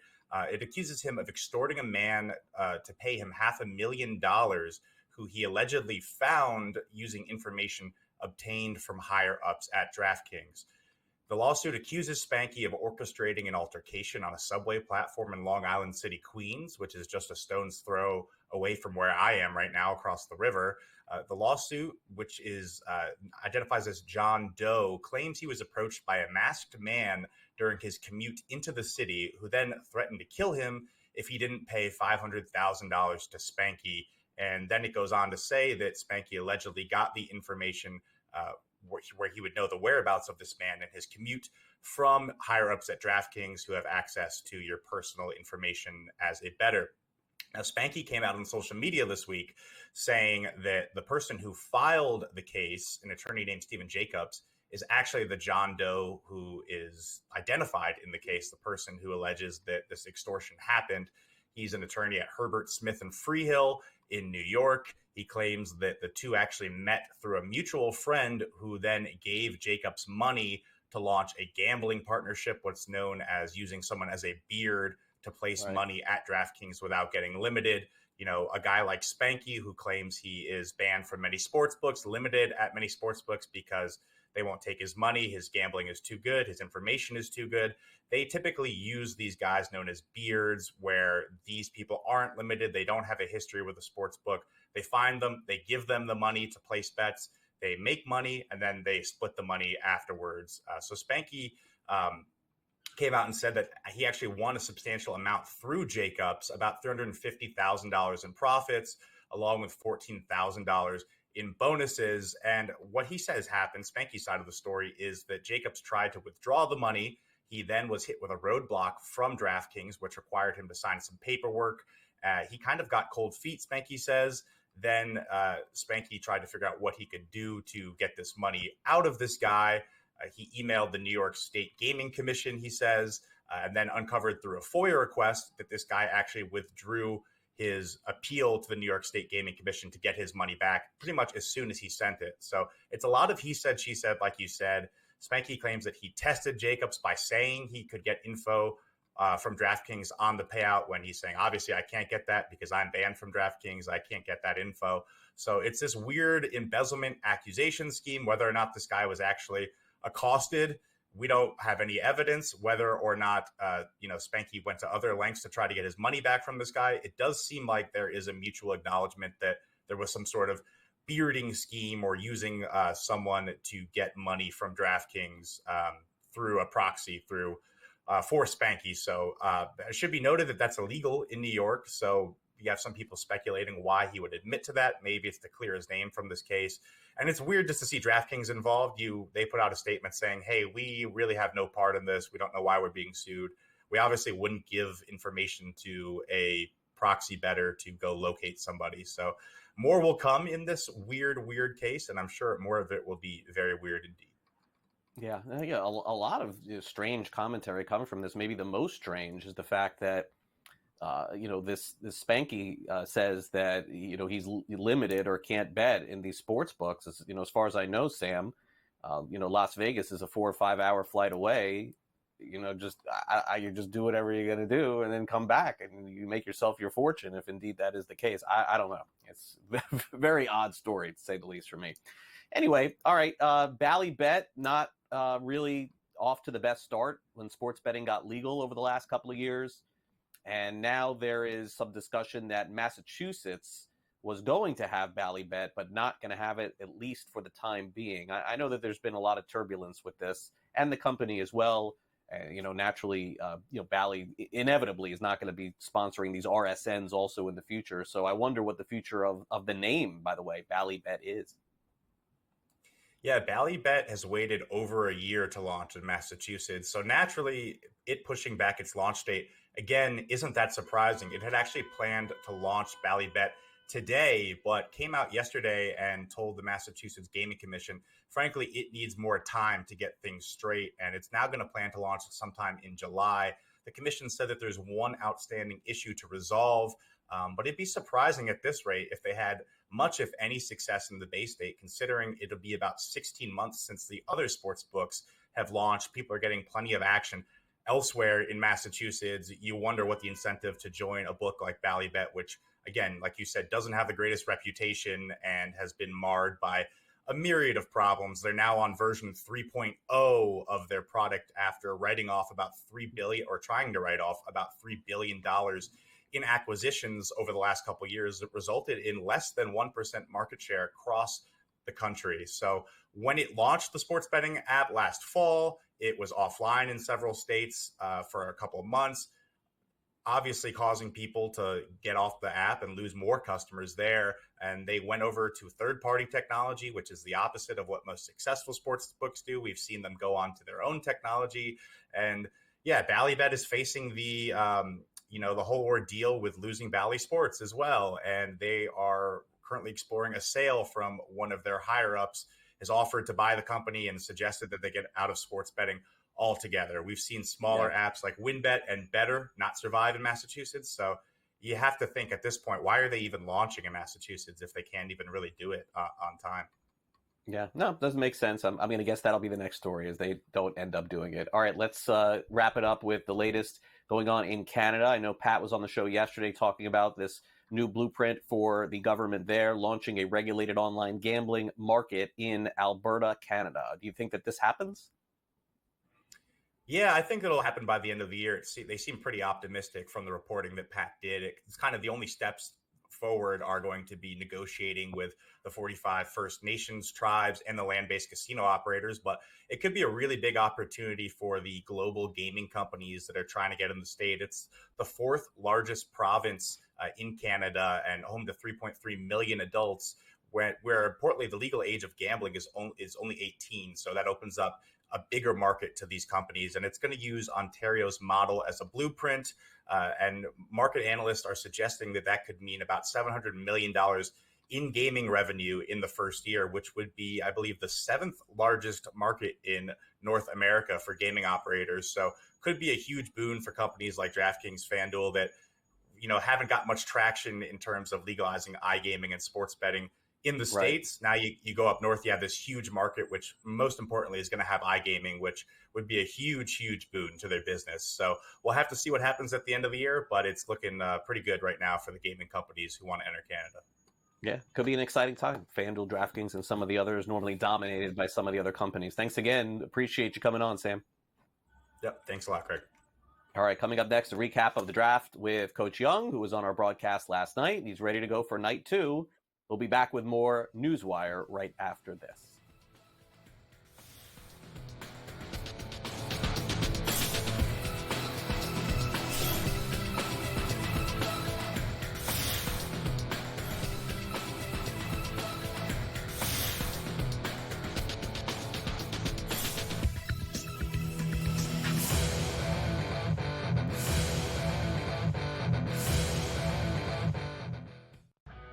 It accuses him of extorting a man to pay him $500,000 who he allegedly found using information obtained from higher-ups at DraftKings. The lawsuit accuses Spanky of orchestrating an altercation on a subway platform in Long Island City, Queens, which is just a stone's throw away from where I am right now across the river. The lawsuit, which is identifies as John Doe, claims he was approached by a masked man during his commute into the city, who then threatened to kill him if he didn't pay $500,000 to Spanky. And then it goes on to say that Spanky allegedly got the information where he would know the whereabouts of this man and his commute from higher-ups at DraftKings who have access to your personal information as a bettor. Now, Spanky came out on social media this week saying that the person who filed the case, an attorney named Stephen Jacobs, is actually the John Doe who is identified in the case, the person who alleges that this extortion happened. He's an attorney at Herbert Smith and Freehill in New York. He claims that the two actually met through a mutual friend who then gave Jacobs money to launch a gambling partnership, what's known as using someone as a beard to place money at DraftKings without getting limited. a guy like Spanky, who claims he is banned from many sports books, limited at many sports books because they won't take his money. His gambling is too good. His information is too good. They typically use these guys known as beards, where these people aren't limited. They don't have a history with a sports book. They find them, they give them the money to place bets. They make money, and then they split the money afterwards. So Spanky came out and said that he actually won a substantial amount through Jacobs, about $350,000 in profits, along with $14,000 in bonuses. And what he says happened, Spanky's side of the story, is that Jacobs tried to withdraw the money. He then was hit with a roadblock from DraftKings, which required him to sign some paperwork. He kind of got cold feet, Spanky says. Then Spanky tried to figure out what he could do to get this money out of this guy. He emailed the New York State Gaming Commission, he says, and then uncovered through a FOIA request that this guy actually withdrew his appeal to the New York State Gaming Commission to get his money back pretty much as soon as he sent it. So it's a lot of he said, she said, like you said. Spanky claims that he tested Jacobs by saying he could get info from DraftKings on the payout, when he's saying, obviously, I can't get that because I'm banned from DraftKings. I can't get that info. So it's this weird embezzlement accusation scheme. Whether or not this guy was actually accosted, we don't have any evidence. Whether or not Spanky went to other lengths to try to get his money back from this guy, it does seem like there is a mutual acknowledgement that there was some sort of bearding scheme or using someone to get money from DraftKings through a proxy for Spanky. So it should be noted that that's illegal in New York. So you have some people speculating why he would admit to that. Maybe it's to clear his name from this case. And it's weird just to see DraftKings involved. They put out a statement saying, hey, we really have no part in this. We don't know why we're being sued. We obviously wouldn't give information to a proxy bettor to go locate somebody. So more will come in this weird case, and I'm sure more of it will be very weird indeed. Yeah, a lot of strange commentary coming from this. Maybe the most strange is the fact that this Spanky says that he's limited or can't bet in these sports books. As far as I know, Sam, Las Vegas is a 4 or 5 hour flight away. You just do whatever you're going to do and then come back and you make yourself your fortune, if indeed that is the case. I don't know. It's a very odd story, to say the least, for me. Anyway, all right. Bally Bet, not really off to the best start when sports betting got legal over the last couple of years. And now there is some discussion that Massachusetts was going to have Bally Bet, but not going to have it, at least for the time being. I know that there's been a lot of turbulence with this and the company as well. Naturally, Bally inevitably is not going to be sponsoring these RSNs also in the future. So I wonder what the future of the name, by the way, Bally Bet is. Yeah, Bally Bet has waited over a year to launch in Massachusetts. So naturally, it pushing back its launch date, again, isn't that surprising. It had actually planned to launch Bally Bet today, but came out yesterday and told the Massachusetts Gaming Commission, frankly, it needs more time to get things straight, and it's now going to plan to launch sometime in July. The commission said that there's one outstanding issue to resolve, but it'd be surprising at this rate if they had much, if any, success in the Bay State, considering it'll be about 16 months since the other sports books have launched. People are getting plenty of action elsewhere in Massachusetts. You wonder what the incentive to join a book like Bally Bet, which, again, like you said, doesn't have the greatest reputation and has been marred by a myriad of problems. They're now on version 3.0 of their product after writing off about $3 billion, or trying to write off about $3 billion in acquisitions over the last couple of years that resulted in less than 1% market share across the country. So when it launched the sports betting app last fall, it was offline in several states for a couple of months, obviously causing people to get off the app and lose more customers there. And they went over to third-party technology, which is the opposite of what most successful sports books do. We've seen them go on to their own technology. And yeah, Bally Bet is facing the whole ordeal with losing Bally Sports as well. And they are currently exploring a sale from one of their higher-ups, has offered to buy the company and suggested that they get out of sports betting altogether. We've seen smaller apps like WinBet and Better not survive in Massachusetts. So you have to think at this point, why are they even launching in Massachusetts if they can't even really do it on time? Yeah, no, it doesn't make sense. I'm going to guess that'll be the next story, as they don't end up doing it. All right, let's wrap it up with the latest going on in Canada. I know Pat was on the show yesterday talking about this new blueprint for the government there, launching a regulated online gambling market in Alberta, Canada. Do you think that this happens? Yeah, I think it'll happen by the end of the year. They seem pretty optimistic from the reporting that Pat did. It's kind of the only steps forward are going to be negotiating with the 45 First Nations tribes and the land-based casino operators. But it could be a really big opportunity for the global gaming companies that are trying to get in the state. It's the fourth largest province in Canada and home to 3.3 million adults, where importantly, the legal age of gambling is only 18. So that opens up a bigger market to these companies, and it's going to use Ontario's model as a blueprint. And market analysts are suggesting that could mean about $700 million in gaming revenue in the first year, which would be, I believe, the seventh largest market in North America for gaming operators. So could be a huge boon for companies like DraftKings, FanDuel that, haven't got much traction in terms of legalizing iGaming and sports betting in the States. Now you go up north, you have this huge market, which most importantly is going to have iGaming, which would be a huge, huge boon to their business. So we'll have to see what happens at the end of the year, but it's looking pretty good right now for the gaming companies who want to enter Canada. Yeah, could be an exciting time. FanDuel, DraftKings, and some of the others normally dominated by some of the other companies. Thanks again. Appreciate you coming on, Sam. Yep, thanks a lot, Craig. All right, coming up next, a recap of the draft with Coach Young, who was on our broadcast last night. He's ready to go for night 2. We'll be back with more NewsWire right after this.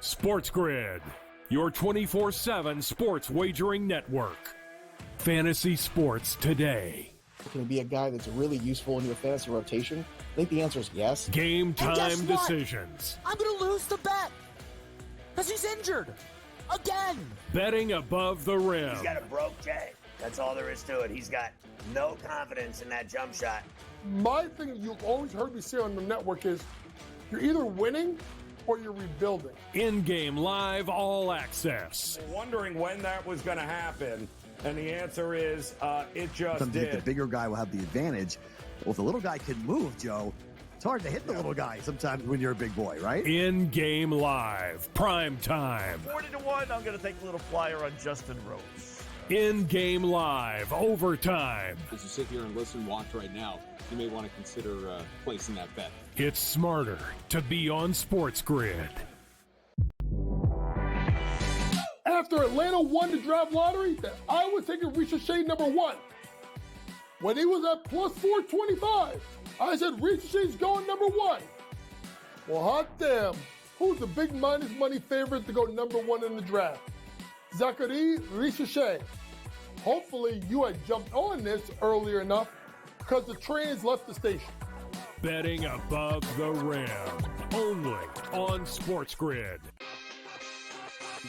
SportsGrid, your 24/7 sports wagering network. Fantasy sports today. Can be a guy that's really useful in your fantasy rotation? I think the answer is yes. Game time decisions. I'm going to lose the bet because he's injured again. Betting above the rim. He's got a broke J. That's all there is to it. He's got no confidence in that jump shot. My thing you've always heard me say on the network is you're either winning or you're rebuilding. In-game live all access. Wondering when that was going to happen, and the answer is it just Sometimes did. the bigger guy will have the advantage. Well, if the little guy can move, Joe, it's hard to hit the little guy sometimes when you're a big boy, right? In-game live, prime time. 40-1, I'm going to take a little flyer on Justin Rose. In-game live, overtime. As you sit here and listen, watch right now, you may want to consider placing that bet. It's smarter to be on SportsGrid. After Atlanta won the draft lottery, that I was taking Ricochet number 1. When he was at plus 425, I said Ricochet's going number 1. Well, hot damn, who's the big minus money favorite to go number 1 in the draft? Zachary Ricochet. Hopefully you had jumped on this earlier enough because the trains left the station. Betting above the rim, only on SportsGrid.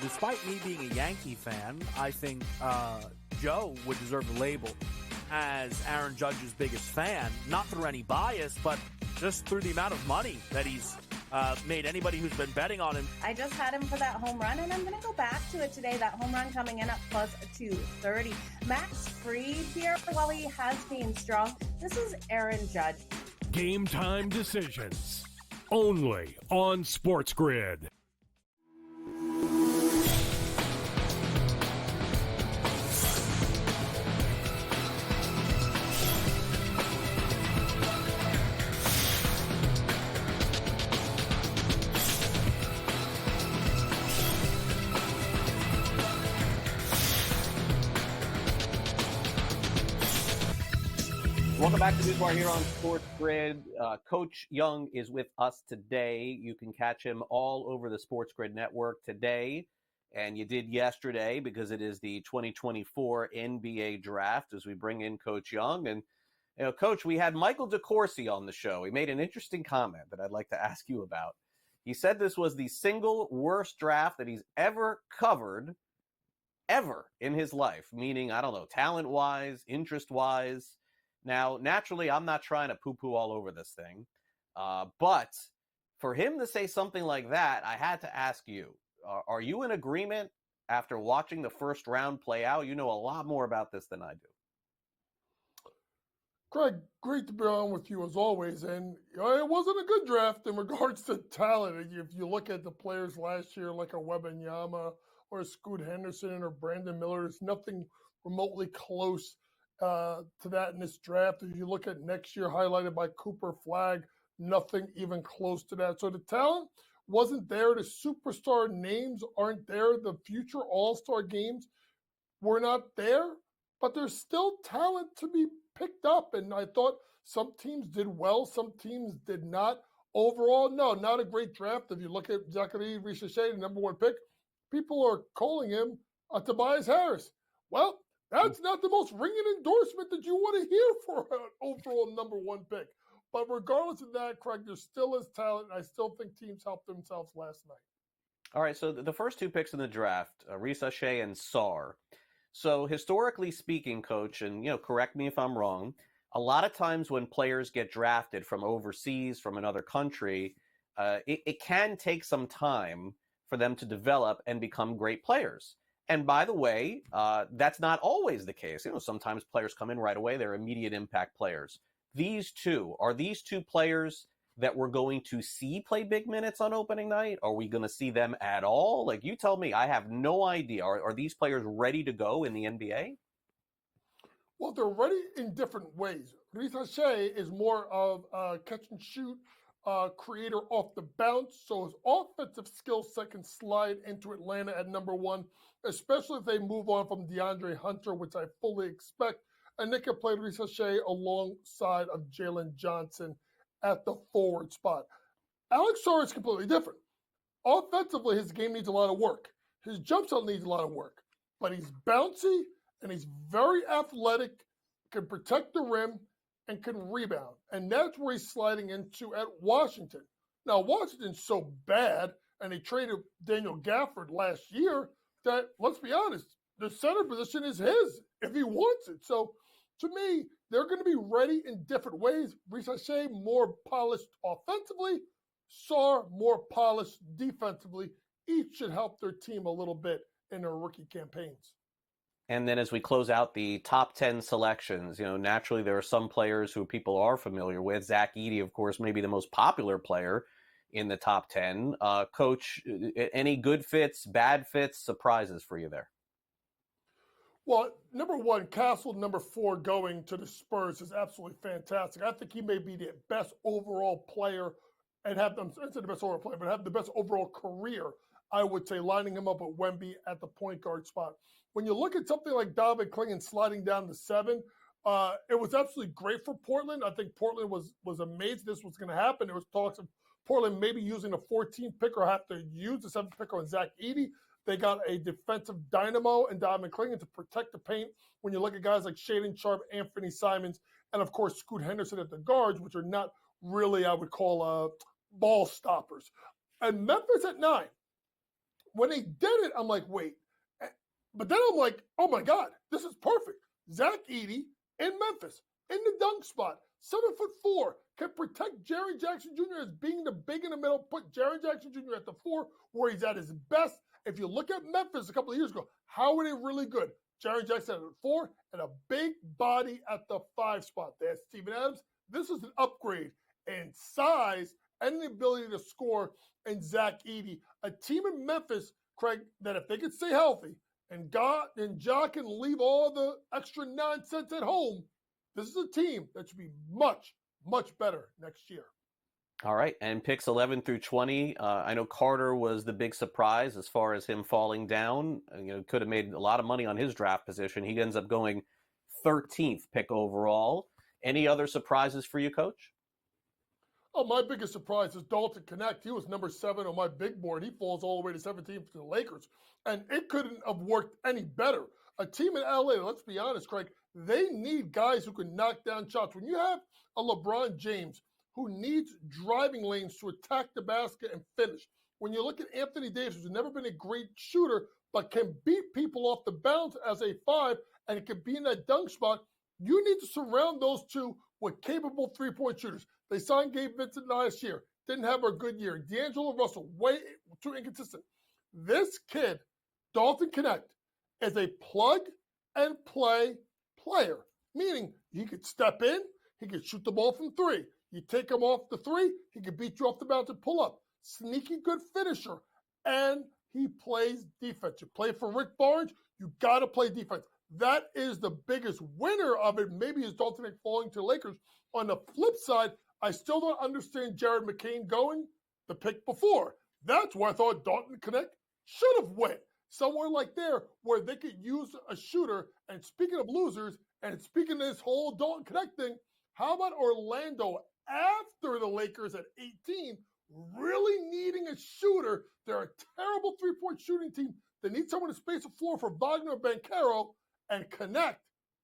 Despite me being a Yankee fan, I think Joe would deserve the label as Aaron Judge's biggest fan, not through any bias, but just through the amount of money that he's made anybody who's been betting on him. I just had him for that home run, and I'm going to go back to it today. That home run coming in at plus 230. Max Fried here, while he has been strong. This is Aaron Judge. Game time decisions, only on SportsGrid. Welcome back to NewsWire here on SportsGrid. Coach Young is with us today. You can catch him all over the SportsGrid network today, and you did yesterday because it is the 2024 NBA Draft as we bring in Coach Young. And, Coach, we had Michael DeCourcy on the show. He made an interesting comment that I'd like to ask you about. He said this was the single worst draft that he's ever covered, ever in his life, meaning, I don't know, talent-wise, interest-wise. Now, naturally, I'm not trying to poo-poo all over this thing, but for him to say something like that, I had to ask you, are you in agreement after watching the first round play out? You know a lot more about this than I do. Craig, great to be on with you as always. And it wasn't a good draft in regards to talent. If you look at the players last year, like a Wembanyama or a Scoot Henderson or Brandon Miller, there's nothing remotely close to that in this draft. If you look at next year, highlighted by Cooper Flagg, nothing even close to that. So the talent wasn't there. The superstar names aren't there. The future all-star games were not there. But there's still talent to be picked up. And I thought some teams did well, some teams did not. Overall, no, not a great draft. If you look at Zachary Richer, the number one pick, people are calling him Tobias Harris. Well, that's not the most ringing endorsement that you want to hear for an overall number one pick. But regardless of that, Craig, there still is talent. And I still think teams helped themselves last night. All right, so the first two picks in the draft, Richa Shea and Sarr. So historically speaking, Coach, and correct me if I'm wrong, a lot of times when players get drafted from overseas, from another country, it can take some time for them to develop and become great players. And by the way, that's not always the case. Sometimes players come in right away; they're immediate impact players. Are these two players that we're going to see play big minutes on opening night? Are we going to see them at all? Like, you tell me. I have no idea. Are these players ready to go in the NBA? Well, they're ready in different ways. Richa Shea is more of a catch-and-shoot creator off the bounce, so his offensive skill set can slide into Atlanta at number one, especially if they move on from DeAndre Hunter, which I fully expect. And they can play Richa Shea alongside of Jalen Johnson at the forward spot. Alex Sarr is completely different. Offensively, his game needs a lot of work. His jump shot needs a lot of work. But he's bouncy, and he's very athletic, can protect the rim, and can rebound. And that's where he's sliding into at Washington. Now, Washington's so bad, and they traded Daniel Gafford last year, that, let's be honest, the center position is his if he wants it. So, to me, they're going to be ready in different ways. Richa Shea more polished offensively, Sarr more polished defensively. Each should help their team a little bit in their rookie campaigns. And then as we close out the top 10 selections, naturally there are some players who people are familiar with. Zach Edey, of course, maybe the most popular player in the top 10. Coach, any good fits, bad fits, surprises for you there? Well, number one, Castle, number 4, going to the Spurs is absolutely fantastic. I think he may be the best overall player and have them, it's the best overall player, but have the best overall career, I would say, lining him up with Wemby at the point guard spot. When you look at something like David Klingon sliding down to 7, it was absolutely great for Portland. I think Portland was amazed this was going to happen. There was talks of Portland maybe using a 14th pick or have to use the 7th pick on Zach Edey. They got a defensive dynamo in David McQuillan to protect the paint. When you look at guys like Shaedon Sharpe, Anthony Simons, and of course Scoot Henderson at the guards, which are not really, I would call, ball stoppers. And Memphis at 9. When they did it, I'm like, wait. But then I'm like, oh my God, this is perfect. Zach Edey in Memphis, in the dunk spot, 7'4", can protect Jaren Jackson Jr. as being the big in the middle, put Jaren Jackson Jr. at the 4, where he's at his best. If you look at Memphis a couple of years ago, how were they really good? Jaren Jackson at the 4 and a big body at the 5 spot. They had Steven Adams. This is an upgrade in size and the ability to score in Zach Edey. A team in Memphis, Craig, that if they could stay healthy and Ja can leave all the extra nonsense at home, this is a team that should be much, much better next year. All right, and picks 11 through 20. I know Carter was the big surprise as far as him falling down. Could have made a lot of money on his draft position. He ends up going 13th pick overall. Any other surprises for you, Coach? Oh, my biggest surprise is Dalton Knecht. He was number 7 on my big board. He falls all the way to 17th to the Lakers. And it couldn't have worked any better. A team in LA, let's be honest, Craig, they need guys who can knock down shots. When you have a LeBron James who needs driving lanes to attack the basket and finish. When you look at Anthony Davis, who's never been a great shooter, but can beat people off the bounce as a 5, and it can be in that dunk spot, you need to surround those two with capable three-point shooters. They signed Gabe Vincent last year. didn't have a good year. D'Angelo Russell, way too inconsistent. This kid, Dalton Connect, is a plug-and-play player, meaning he could step in, he could shoot the ball from three. You take him off the three, he could beat you off the bounce and pull up. Sneaky good finisher, and he plays defense. You play for Rick Barnes, you got to play defense. That is the biggest winner of it. Maybe is Dalton Connect falling to Lakers. On the flip side, I still don't understand Jared McCain going the pick before. That's where I thought Dalton Connect should have went. Somewhere like there where they could use a shooter. And speaking of losers, and speaking of this whole Dalton Connect thing, how about Orlando after the Lakers at 18 really needing a shooter? They're a terrible three-point shooting team. They need someone to space the floor for Wagner Banchero, and Connect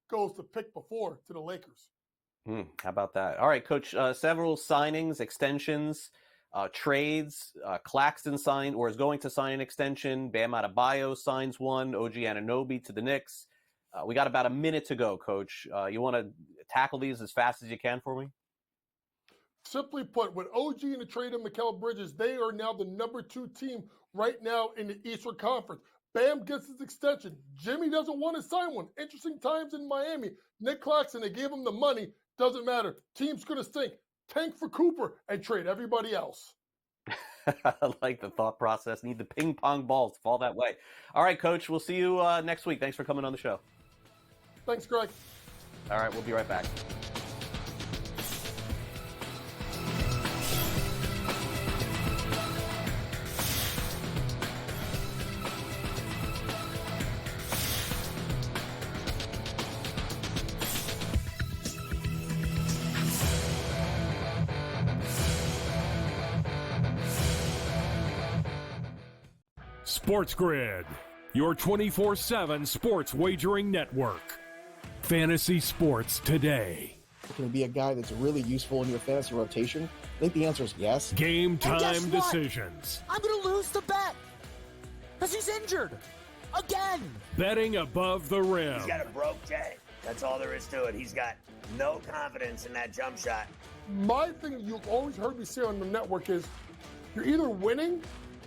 goes to pick before to the Lakers. How about that? All right, Coach, several signings, extensions, trades. Claxton signed or is going to sign an extension. Bam Adebayo signs one. OG Anunoby to the Knicks. We got about a minute to go, Coach. You want to tackle these as fast as you can for me? Simply put, with OG and the trade of Mikal Bridges, they are now the number 2 team right now in the Eastern Conference. Bam gets his extension. Jimmy doesn't want to sign one. Interesting times in Miami. Nick Claxton, they gave him the money. Doesn't matter. Team's going to stink. Tank for Cooper and trade everybody else. I like the thought process. Need the ping pong balls to fall that way. All right, Coach, we'll see you next week. Thanks for coming on the show. Thanks, Greg. All right, we'll be right back. SportsGrid, your 24/7 sports wagering network. Fantasy sports today. Can he be a guy that's really useful in your fantasy rotation? I think the answer is yes. Game time decisions. I'm going to lose the bet because he's injured again. Betting above the rim. He's got a broke J. That's all there is to it. He's got no confidence in that jump shot. My thing you've always heard me say on the network is you're either winning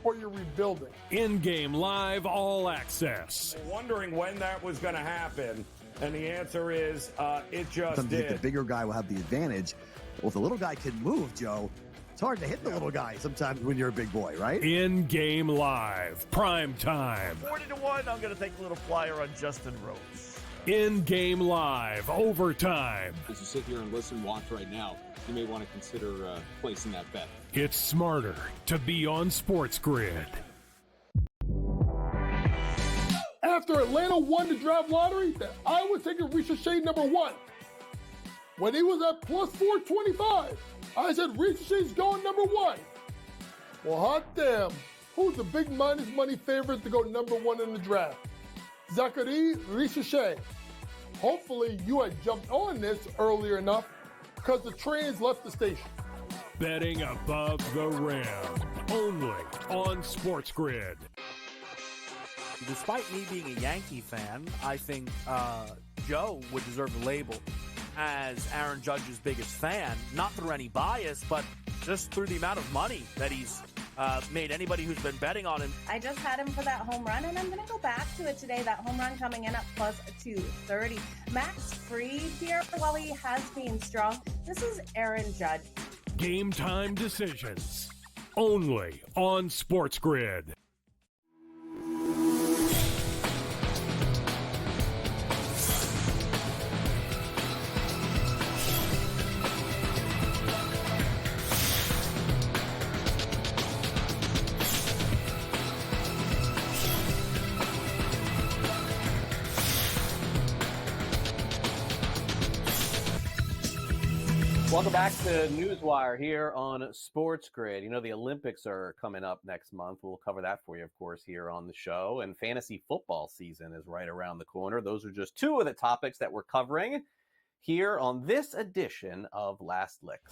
or you're rebuilding. In-game live all access. Wondering when that was going to happen, and the answer is it just Sometimes did. the bigger guy will have the advantage. Well, if the little guy can move, Joe, it's hard to hit the little guy sometimes when you're a big boy, right? In-game live, prime time. 40-1, I'm going to take a little flyer on Justin Rose. In-game live, overtime. As you sit here and listen, watch right now, you may want to consider placing that bet. It's smarter to be on SportsGrid. After Atlanta won the draft lottery, I was taking Ricochet number 1. When he was at plus 425, I said Ricochet's going number 1. Well, hot damn. Who's the big minus money favorite to go number 1 in the draft? Zachary Ricochet. Hopefully you had jumped on this earlier enough because the trains left the station. Betting above the rim. Only on SportsGrid. Despite me being a Yankee fan, I think Joe would deserve the label as Aaron Judge's biggest fan, not through any bias, but just through the amount of money that he's made anybody who's been betting on him. I just had him for that home run, and I'm going to go back to it today. That home run coming in at plus 230. Max Fried here, while he has been strong, this is Aaron Judge. Game time decisions. Only on SportsGrid. Welcome back to NewsWire here on SportsGrid. You know, the Olympics are coming up next month. We'll cover that for you, of course, here on the show. And fantasy football season is right around the corner. Those are just two of the topics that we're covering here on this edition of Last Lick.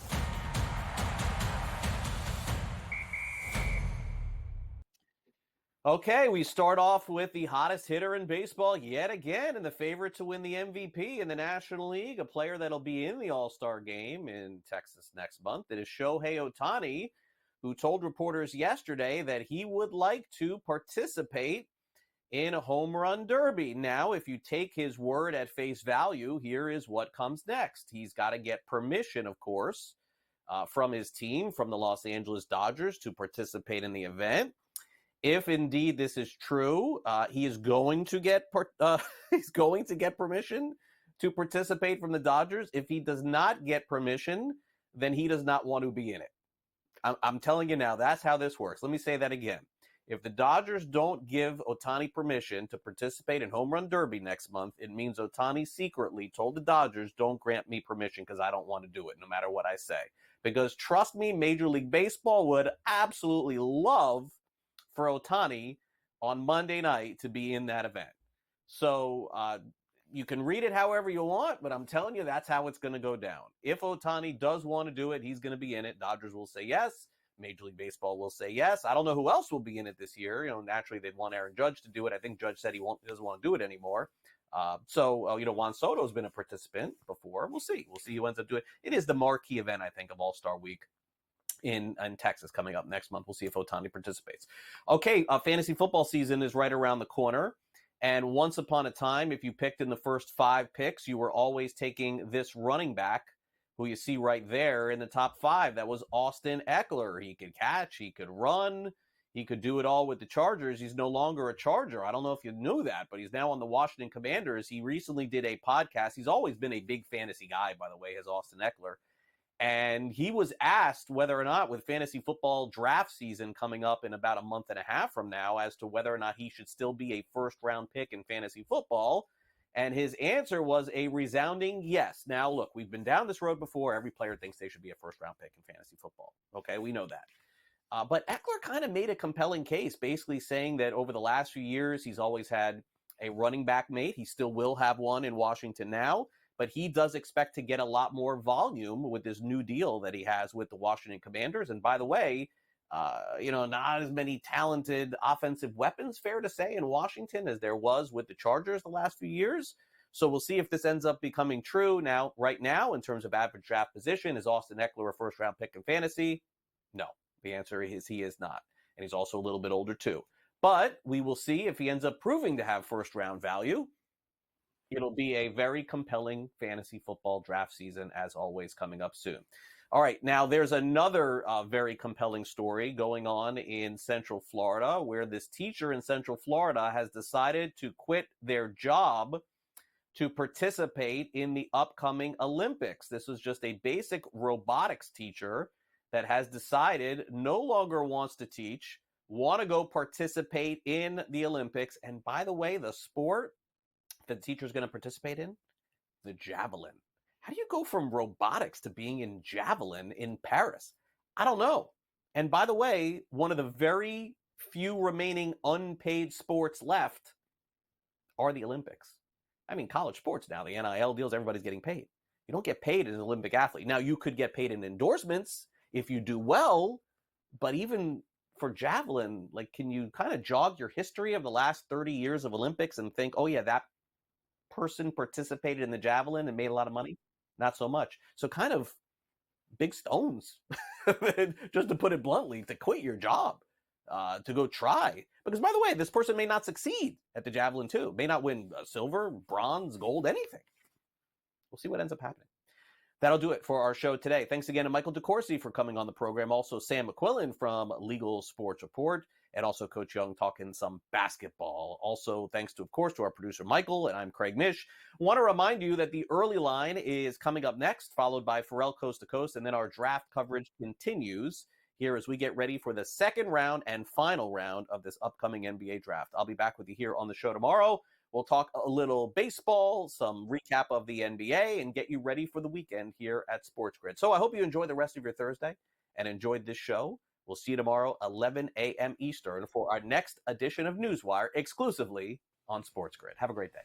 Okay, we start off with the hottest hitter in baseball yet again and the favorite to win the MVP in the National League, a player that'll be in the All-Star game in Texas next month. It is Shohei Ohtani, who told reporters yesterday that he would like to participate in a home run derby. Now, if you take his word at face value, here is what comes next. He's got to get permission, of course, from his team, from the Los Angeles Dodgers, to participate in the event. If indeed this is true, he is going to get permission to participate from the Dodgers. If he does not get permission, then he does not want to be in it. I'm telling you now, that's how this works. Let me say that again. If the Dodgers don't give Ohtani permission to participate in Home Run Derby next month, it means Ohtani secretly told the Dodgers, don't grant me permission because I don't want to do it, no matter what I say. Because trust me, Major League Baseball would absolutely love for Ohtani on Monday night to be in that event. So you can read it however you want, but I'm telling you, that's how it's going to go down. If Ohtani does want to do it, he's going to be in it. Dodgers will say yes. Major League Baseball will say yes. I don't know who else will be in it this year. Naturally, they'd want Aaron Judge to do it. I think Judge said he doesn't want to do it anymore. Juan Soto's been a participant before. We'll see. We'll see who ends up doing it. It is the marquee event, I think, of All-Star Week in Texas coming up next month. We'll see if Ohtani participates. Okay, fantasy football season is right around the corner. And once upon a time, if you picked in the first 5 picks, you were always taking this running back who you see right there in the top 5. That was Austin Eckler. He could catch, he could run, he could do it all with the Chargers. He's no longer a Charger. I don't know if you knew that, but he's now on the Washington Commanders. He recently did a podcast. He's always been a big fantasy guy, by the way, as Austin Eckler. And he was asked whether or not, with fantasy football draft season coming up in about a month and a half from now, as to whether or not he should still be a first-round pick in fantasy football. And his answer was a resounding yes. Now, look, we've been down this road before. Every player thinks they should be a first-round pick in fantasy football. Okay, we know that. But Eckler kind of made a compelling case, basically saying that over the last few years, he's always had a running back mate. He still will have one in Washington now, but he does expect to get a lot more volume with this new deal that he has with the Washington Commanders. And by the way, not as many talented offensive weapons, fair to say, in Washington as there was with the Chargers the last few years. So we'll see if this ends up becoming true. Now, right now, in terms of average draft position, is Austin Eckler a first-round pick in fantasy? No. The answer is he is not. And he's also a little bit older, too. But we will see if he ends up proving to have first-round value. It'll be a very compelling fantasy football draft season, as always, coming up soon. All right, now there's another very compelling story going on in Central Florida, where this teacher in Central Florida has decided to quit their job to participate in the upcoming Olympics. This was just a basic robotics teacher that has decided no longer wants to teach, want to go participate in the Olympics. And by the way, the sport that the teacher is going to participate in, the javelin. How do you go from robotics to being in javelin in Paris? I don't know. And by the way, one of the very few remaining unpaid sports left are the Olympics. I mean, college sports now, the NIL deals, everybody's getting paid. You don't get paid as an Olympic athlete. Now, you could get paid in endorsements if you do well, but even for javelin, can you kind of jog your history of the last 30 years of Olympics and think, oh yeah, that person participated in the javelin and made a lot of money? Not so much. So kind of big stones, just to put it bluntly, to quit your job, to go try. Because by the way, this person may not succeed at the javelin too. May not win silver, bronze, gold, anything. We'll see what ends up happening. That'll do it for our show today. Thanks again to Michael DeCourcy for coming on the program. Also, Sam McQuillan from Legal Sports Report, and also Coach Young talking some basketball. Also, thanks to, of course, to our producer Michael, and I'm Craig Mish. Want to remind you that the early line is coming up next, followed by Pharrell Coast to Coast, and then our draft coverage continues here as we get ready for the second round and final round of this upcoming NBA draft. I'll be back with you here on the show tomorrow. We'll talk a little baseball, some recap of the NBA, and get you ready for the weekend here at SportsGrid. So I hope you enjoy the rest of your Thursday and enjoyed this show. We'll see you tomorrow, 11 a.m. Eastern, for our next edition of NewsWire, exclusively on SportsGrid. Have a great day.